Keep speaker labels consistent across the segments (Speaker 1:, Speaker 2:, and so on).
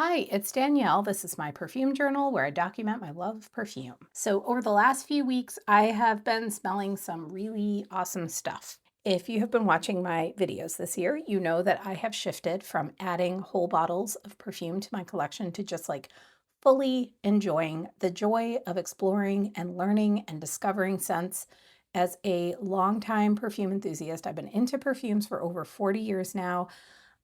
Speaker 1: Hi, it's Danielle. This is my perfume journal where I document my love of perfume. So, over the last few weeks, I have been smelling some really awesome stuff. If you have been watching my videos this year, you know that I have shifted from adding whole bottles of perfume to my collection to just like fully enjoying the joy of exploring and learning and discovering scents. As a longtime perfume enthusiast, I've been into perfumes for over 40 years now.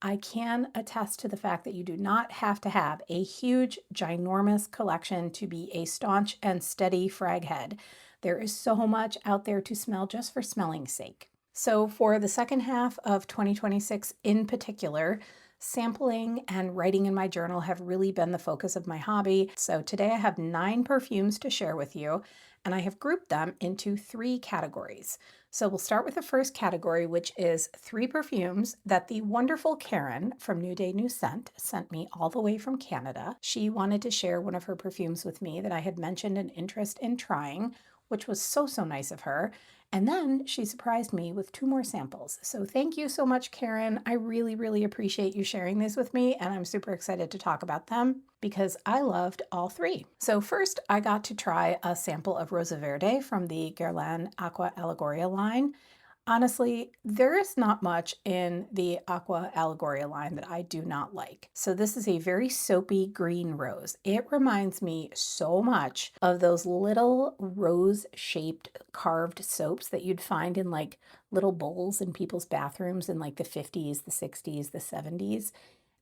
Speaker 1: I can attest to the fact that you do not have to have a huge, ginormous collection to be a staunch and steady frag head. There is so much out there to smell just for smelling's sake. So, for the second half of 2026 in particular, sampling and writing in my journal have really been the focus of my hobby. So, today I have 9 perfumes to share with you, and I have grouped them into 3 categories. So we'll start with the first category, which is 3 perfumes that the wonderful Karen from Nude New Scent sent me all the way from Canada. She wanted to share one of her perfumes with me that I had mentioned an interest in trying, which was so nice of her. And then she surprised me with 2 more samples. So thank you so much, Karen. I really appreciate you sharing these with me, and I'm super excited to talk about them because I loved all 3. So first, I got to try a sample of Rosa Verde from the Guerlain Aqua Allegoria line. Honestly, there is not much in the Aqua Allegoria line that I do not like. So this is a very soapy green rose. It reminds me so much of those little rose-shaped carved soaps that you'd find in like little bowls in people's bathrooms in like the 50s, the 60s, the 70s.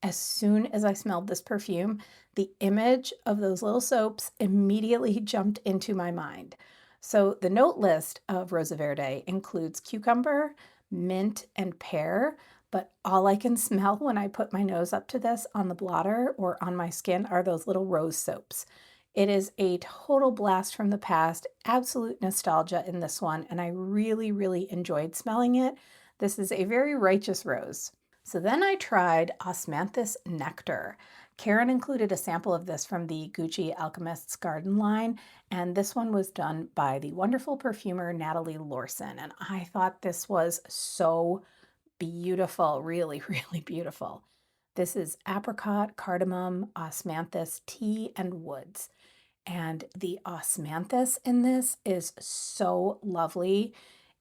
Speaker 1: As soon as I smelled this perfume, the image of those little soaps immediately jumped into my mind. So the note list of Rosa Verde includes cucumber, mint, and pear, but all I can smell when I put my nose up to this on the blotter or on my skin are those little rose soaps. It is a total blast from the past, absolute nostalgia in this one, and I really enjoyed smelling it. This is a very righteous rose. So then I tried Osmanthus Nectar. Karen included a sample of this from the Gucci Alchemist's Garden line, and this one was done by the wonderful perfumer Natalie Lorson, and I thought this was so beautiful, really beautiful. This is apricot, cardamom, osmanthus, tea, and woods. And the osmanthus in this is so lovely.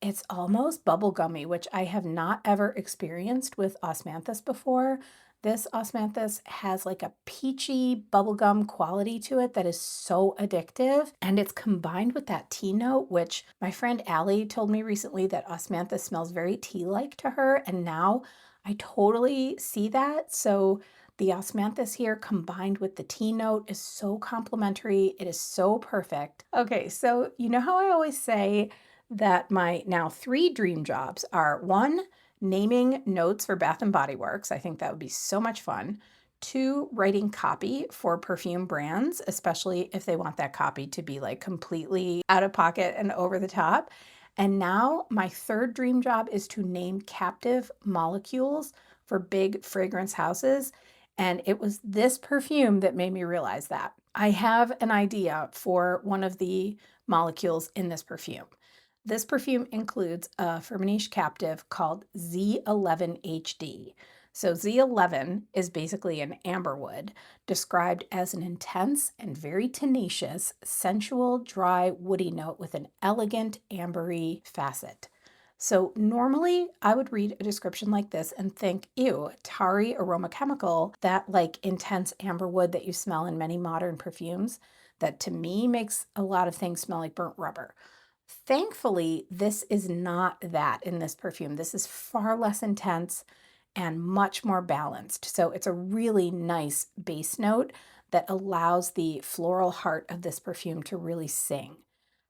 Speaker 1: It's almost bubblegummy, which I have not ever experienced with osmanthus before. This osmanthus has like a peachy bubblegum quality to it that is so addictive. And it's combined with that tea note, which my friend Allie told me recently that osmanthus smells very tea-like to her. And now I totally see that. So the osmanthus here combined with the tea note is so complimentary. It is so perfect. Okay, so you know how I always say that my now 3 dream jobs are 1, naming notes for Bath and Body Works. I think that would be so much fun. 2, writing copy for perfume brands, especially if they want that copy to be like completely out of pocket and over the top. And now my 3rd dream job is to name captive molecules for big fragrance houses. And it was this perfume that made me realize that. I have an idea for one of the molecules in this perfume. This perfume includes a Firmenich captive called Z11HD. So Z11 is basically an amberwood, described as an intense and very tenacious, sensual, dry, woody note with an elegant ambery facet. So normally I would read a description like this and think, ew, tarry aroma chemical, that like intense amberwood that you smell in many modern perfumes, that to me makes a lot of things smell like burnt rubber. Thankfully, this is not that in this perfume. This is far less intense and much more balanced. So it's a really nice base note that allows the floral heart of this perfume to really sing.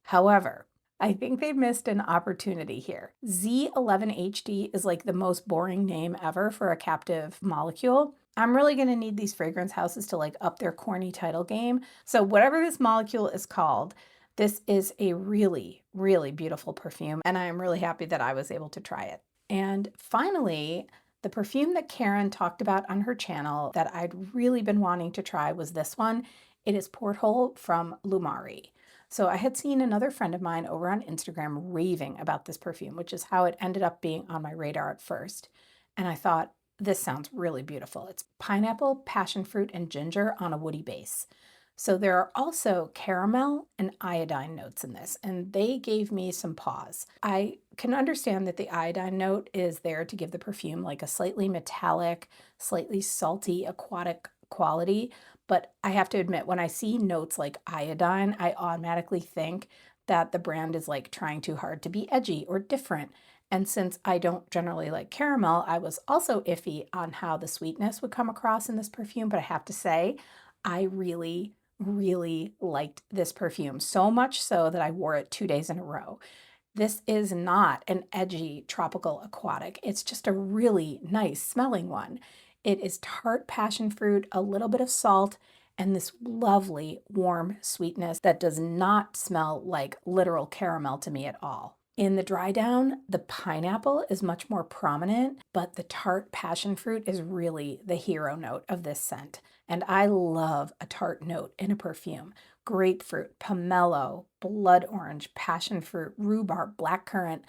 Speaker 1: However, I think they missed an opportunity here. Z11HD is like the most boring name ever for a captive molecule. I'm really going to need these fragrance houses to like up their corny title game. So whatever this molecule is called, this is a really beautiful perfume, and I am really happy that I was able to try it. And finally, the perfume that Karen talked about on her channel that I'd really been wanting to try was this one. It is Porthole from Loumari. So I had seen another friend of mine over on Instagram raving about this perfume, which is how it ended up being on my radar at first. And I thought, this sounds really beautiful. It's pineapple, passion fruit, and ginger on a woody base. So there are also caramel and iodine notes in this, and they gave me some pause. I can understand that the iodine note is there to give the perfume like a slightly metallic, slightly salty, aquatic quality, but I have to admit, when I see notes like iodine, I automatically think that the brand is like trying too hard to be edgy or different. And since I don't generally like caramel, I was also iffy on how the sweetness would come across in this perfume, but I have to say, I really liked this perfume, so much so that I wore it 2 days in a row. This is not an edgy tropical aquatic. It's just a really nice smelling one. It is tart passion fruit, a little bit of salt, and this lovely warm sweetness that does not smell like literal caramel to me at all. In the dry down, the pineapple is much more prominent, but the tart passion fruit is really the hero note of this scent. And I love a tart note in a perfume. Grapefruit, pomelo, blood orange, passion fruit, rhubarb, blackcurrant.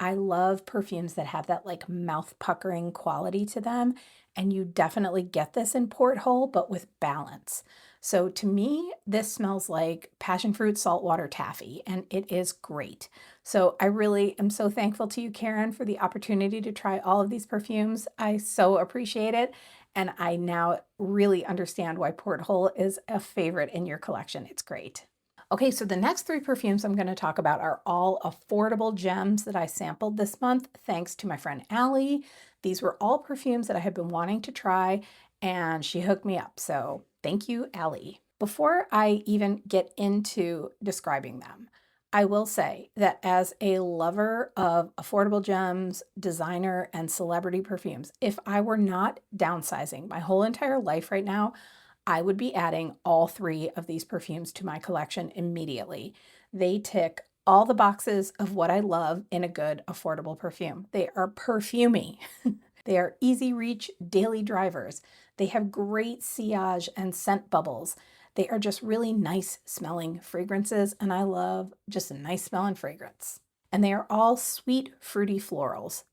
Speaker 1: I love perfumes that have that like mouth puckering quality to them. And you definitely get this in Porthole, but with balance. So to me, this smells like passion fruit saltwater taffy, and it is great. So I really am so thankful to you, Karen, for the opportunity to try all of these perfumes. I so appreciate it. And I now really understand why Porthole is a favorite in your collection. It's great. Okay, so the next 3 perfumes I'm going to talk about are all affordable gems that I sampled this month, thanks to my friend Allie. These were all perfumes that I had been wanting to try, and she hooked me up. So thank you, Allie. Before I even get into describing them, I will say that as a lover of affordable gems, designer, and celebrity perfumes, if I were not downsizing my whole entire life right now, I would be adding all 3 of these perfumes to my collection immediately. They tick all the boxes of what I love in a good, affordable perfume. They are perfumey. They are easy reach daily drivers. They have great sillage and scent bubbles. They are just really nice smelling fragrances, and I love just a nice smelling fragrance. And they are all sweet, fruity florals.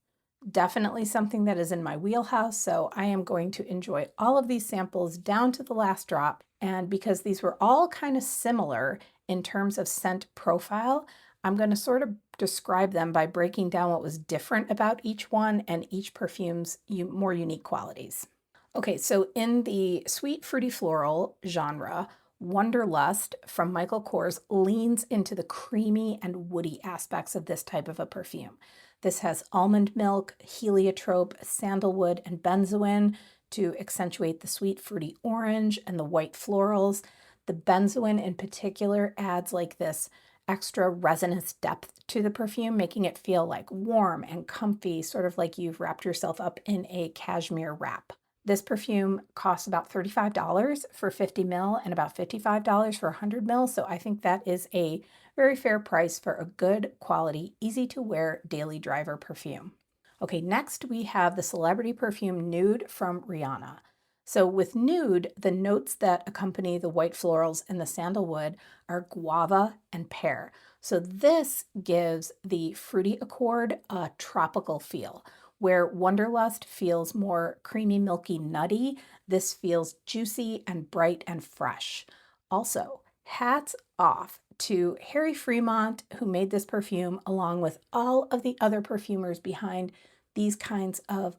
Speaker 1: Definitely something that is in my wheelhouse, so I am going to enjoy all of these samples down to the last drop. And because these were all kind of similar in terms of scent profile, I'm going to sort of describe them by breaking down what was different about each one and each perfume's more unique qualities. Okay, so in the sweet fruity floral genre, Wonderlust from Michael Kors leans into the creamy and woody aspects of this type of a perfume. This has almond milk, heliotrope, sandalwood, and benzoin to accentuate the sweet fruity orange and the white florals. The benzoin in particular adds like this extra resonance depth to the perfume, making it feel like warm and comfy, sort of like you've wrapped yourself up in a cashmere wrap. This perfume costs about $35 for 50 ml and about $55 for 100 ml, so I think that is a very fair price for a good quality, easy to wear daily driver perfume. Okay, next we have the celebrity perfume Nude from Rihanna. So with Nude, the notes that accompany the white florals and the sandalwood are guava and pear. So this gives the fruity accord a tropical feel. Where Wonderlust feels more creamy, milky, nutty, this feels juicy and bright and fresh. Also, hats off to Harry Fremont, who made this perfume, along with all of the other perfumers behind these kinds of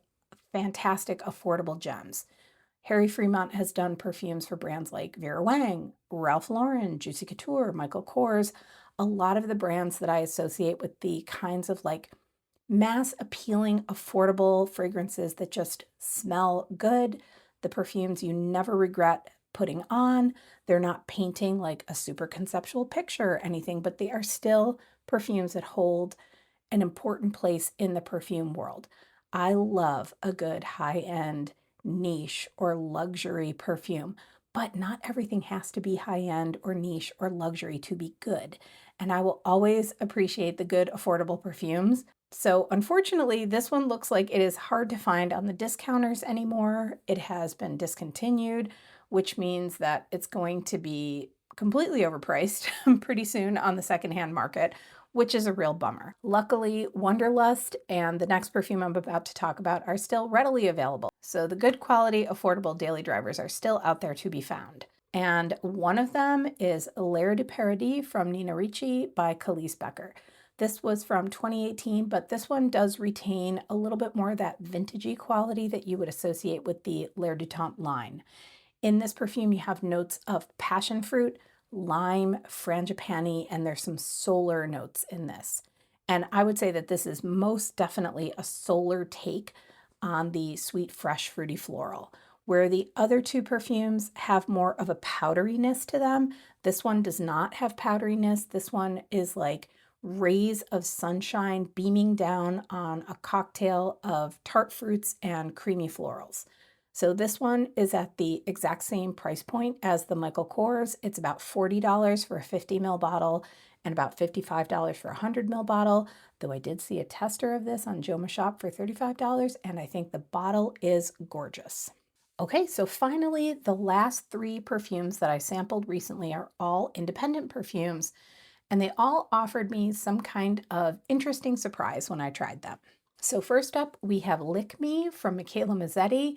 Speaker 1: fantastic, affordable gems. Harry Fremont has done perfumes for brands like Vera Wang, Ralph Lauren, Juicy Couture, Michael Kors, a lot of the brands that I associate with the kinds of like mass appealing, affordable fragrances that just smell good. The perfumes you never regret putting on. They're not painting like a super conceptual picture or anything, but they are still perfumes that hold an important place in the perfume world. I love a good high-end niche or luxury perfume, but not everything has to be high-end or niche or luxury to be good. And I will always appreciate the good, affordable perfumes. So unfortunately, this one looks like it is hard to find on the discounters anymore. It has been discontinued, which means that it's going to be completely overpriced pretty soon on the secondhand market, which is a real bummer. Luckily, Wonderlust and the next perfume I'm about to talk about are still readily available. So the good quality, affordable daily drivers are still out there to be found. And one of them is L'air de Paradis from Nina Ricci by Khalees Becker. This was from 2018, but this one does retain a little bit more of that vintagey quality that you would associate with the L'air du Temps line. In this perfume, you have notes of passion fruit, lime, frangipani, and there's some solar notes in this. And I would say that this is most definitely a solar take on the sweet, fresh, fruity floral. Where the other two perfumes have more of a powderiness to them, this one does not have powderiness. This one is like rays of sunshine beaming down on a cocktail of tart fruits and creamy florals. So this one is at the exact same price point as the Michael Kors. It's about $40 for a 50 ml bottle and about $55 for a 100 ml bottle, though I did see a tester of this on Joma Shop for $35, and I think the bottle is gorgeous. Okay, so finally, the last 3 perfumes that I sampled recently are all independent perfumes, and they all offered me some kind of interesting surprise when I tried them. So first up, we have Lick Me from Michela Mezzetti.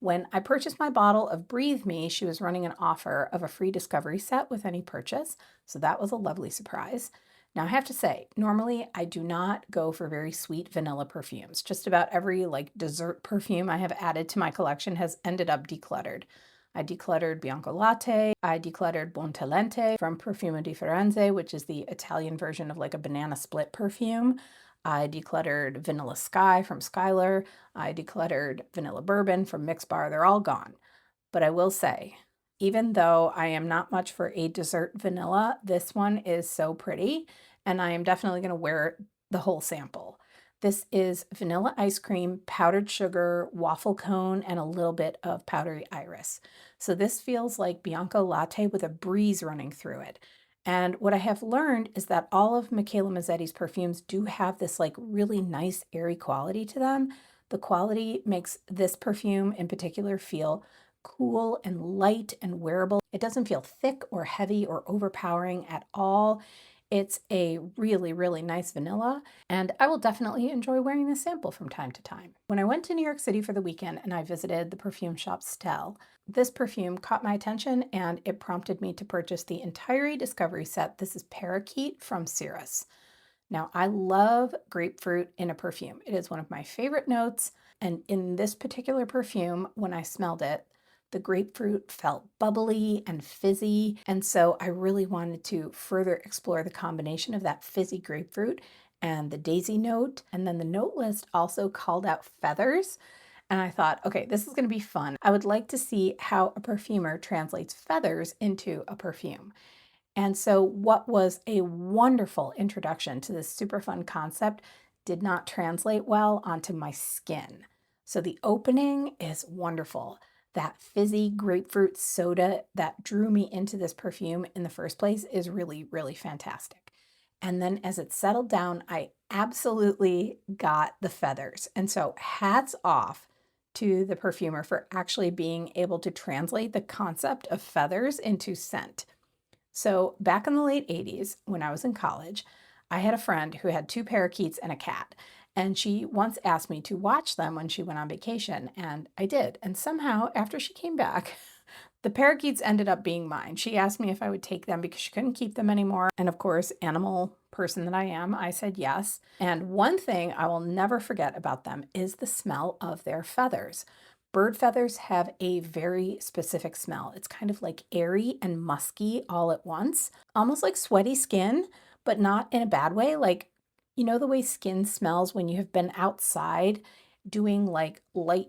Speaker 1: When I purchased my bottle of Breathe Me, she was running an offer of a free discovery set with any purchase, so that was a lovely surprise. Now I have to say, normally I do not go for very sweet vanilla perfumes. Just about every dessert perfume I have added to my collection has ended up decluttered. I decluttered Bianco Latte, I decluttered Buontalente from Perfume di Firenze, which is the Italian version of like a banana split perfume. I decluttered Vanilla Sky from Skylar. I decluttered Vanilla Bourbon from Mix Bar. They're all gone. But I will say, even though I am not much for a dessert vanilla, this one is so pretty, and I am definitely going to wear the whole sample. This is vanilla ice cream, powdered sugar, waffle cone, and a little bit of powdery iris. So this feels like Bianco Latte with a breeze running through it. And what I have learned is that all of Michela Mezzetti's perfumes do have this really nice airy quality to them. The quality makes this perfume in particular feel cool and light and wearable. It doesn't feel thick or heavy or overpowering at all. It's a really, really nice vanilla, and I will definitely enjoy wearing this sample from time to time. When I went to New York City for the weekend and I visited the perfume shop Stelle, this perfume caught my attention and it prompted me to purchase the entire discovery set. This is Parakeet from Cirrus. Now, I love grapefruit in a perfume. It is one of my favorite notes, and in this particular perfume, when I smelled it, the grapefruit felt bubbly and fizzy, and so I really wanted to further explore the combination of that fizzy grapefruit and the daisy note. And then the note list also called out feathers, and I thought, okay, this is going to be fun. I would like to see how a perfumer translates feathers into a perfume. And so what was a wonderful introduction to this super fun concept did not translate well onto my skin. So the opening is wonderful. That fizzy grapefruit soda that drew me into this perfume in the first place is really, really fantastic. And then as it settled down, I absolutely got the feathers. And so hats off to the perfumer for actually being able to translate the concept of feathers into scent. So back in the late 80s, when I was in college, I had a friend who had 2 parakeets and a cat. And she once asked me to watch them when she went on vacation, and I did. And somehow, after she came back, the parakeets ended up being mine. She asked me if I would take them because she couldn't keep them anymore. And of course, animal person that I am, I said yes. And one thing I will never forget about them is the smell of their feathers. Bird feathers have a very specific smell. It's kind of like airy and musky all at once, almost like sweaty skin, but not in a bad way. You know the way skin smells when you have been outside doing light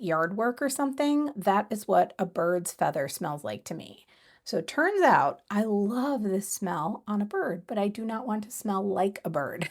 Speaker 1: yard work or something? That is what a bird's feather smells like to me. So it turns out I love this smell on a bird, but I do not want to smell like a bird.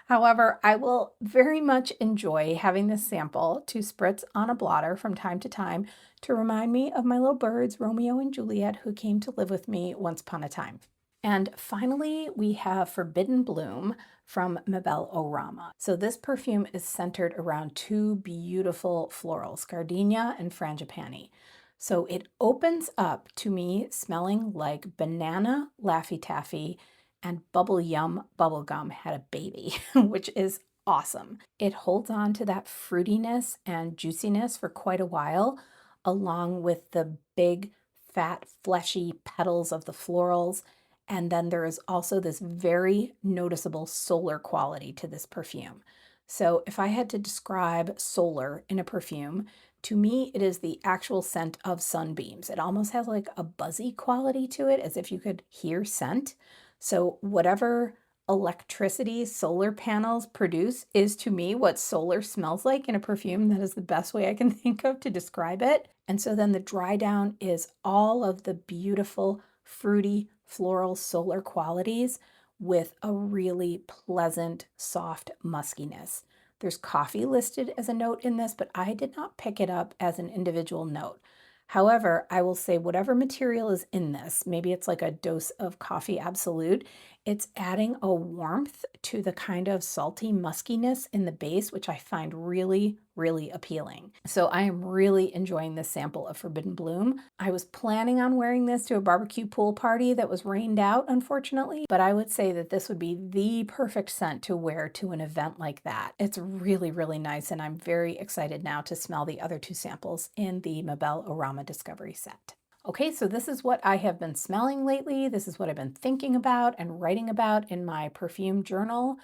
Speaker 1: However, I will very much enjoy having this sample to spritz on a blotter from time to time to remind me of my little birds, Romeo and Juliet, who came to live with me once upon a time. And finally, we have Forbidden Bloom from Mabelle Orama. So this perfume is centered around 2 beautiful florals, gardenia and frangipani. So it opens up to me smelling like banana Laffy Taffy and Bubble Yum Bubblegum had a baby, which is awesome. It holds on to that fruitiness and juiciness for quite a while, along with the big, fat, fleshy petals of the florals. And then there is also this very noticeable solar quality to this perfume. So if I had to describe solar in a perfume, to me, it is the actual scent of sunbeams. It almost has like a buzzy quality to it, as if you could hear scent. So whatever electricity solar panels produce is to me what solar smells like in a perfume. That is the best way I can think of to describe it. And so then the dry down is all of the beautiful, fruity, floral solar qualities with a really pleasant, soft muskiness. There's coffee listed as a note in this, but I did not pick it up as an individual note. However, I will say whatever material is in this, maybe it's like a dose of coffee absolute, it's adding a warmth to the kind of salty muskiness in the base, which I find really, really appealing. So I am really enjoying this sample of Forbidden Bloom. I was planning on wearing this to a barbecue pool party that was rained out, unfortunately, but I would say that this would be the perfect scent to wear to an event like that. It's really, really nice, and I'm very excited now to smell the other two samples in the Mabelle Aroma Discovery set. Okay, so this is what I have been smelling lately. This is what I've been thinking about and writing about in my perfume journal.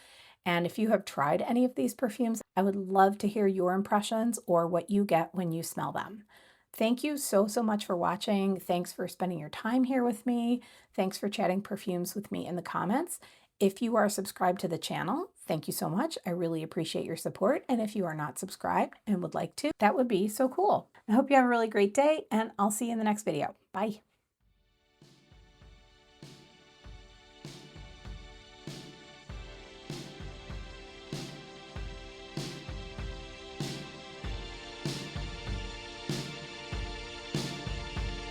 Speaker 1: And if you have tried any of these perfumes, I would love to hear your impressions or what you get when you smell them. Thank you so, so much for watching. Thanks for spending your time here with me. Thanks for chatting perfumes with me in the comments. If you are subscribed to the channel, thank you so much. I really appreciate your support. And if you are not subscribed and would like to, that would be so cool. I hope you have a really great day, and I'll see you in the next video. Bye.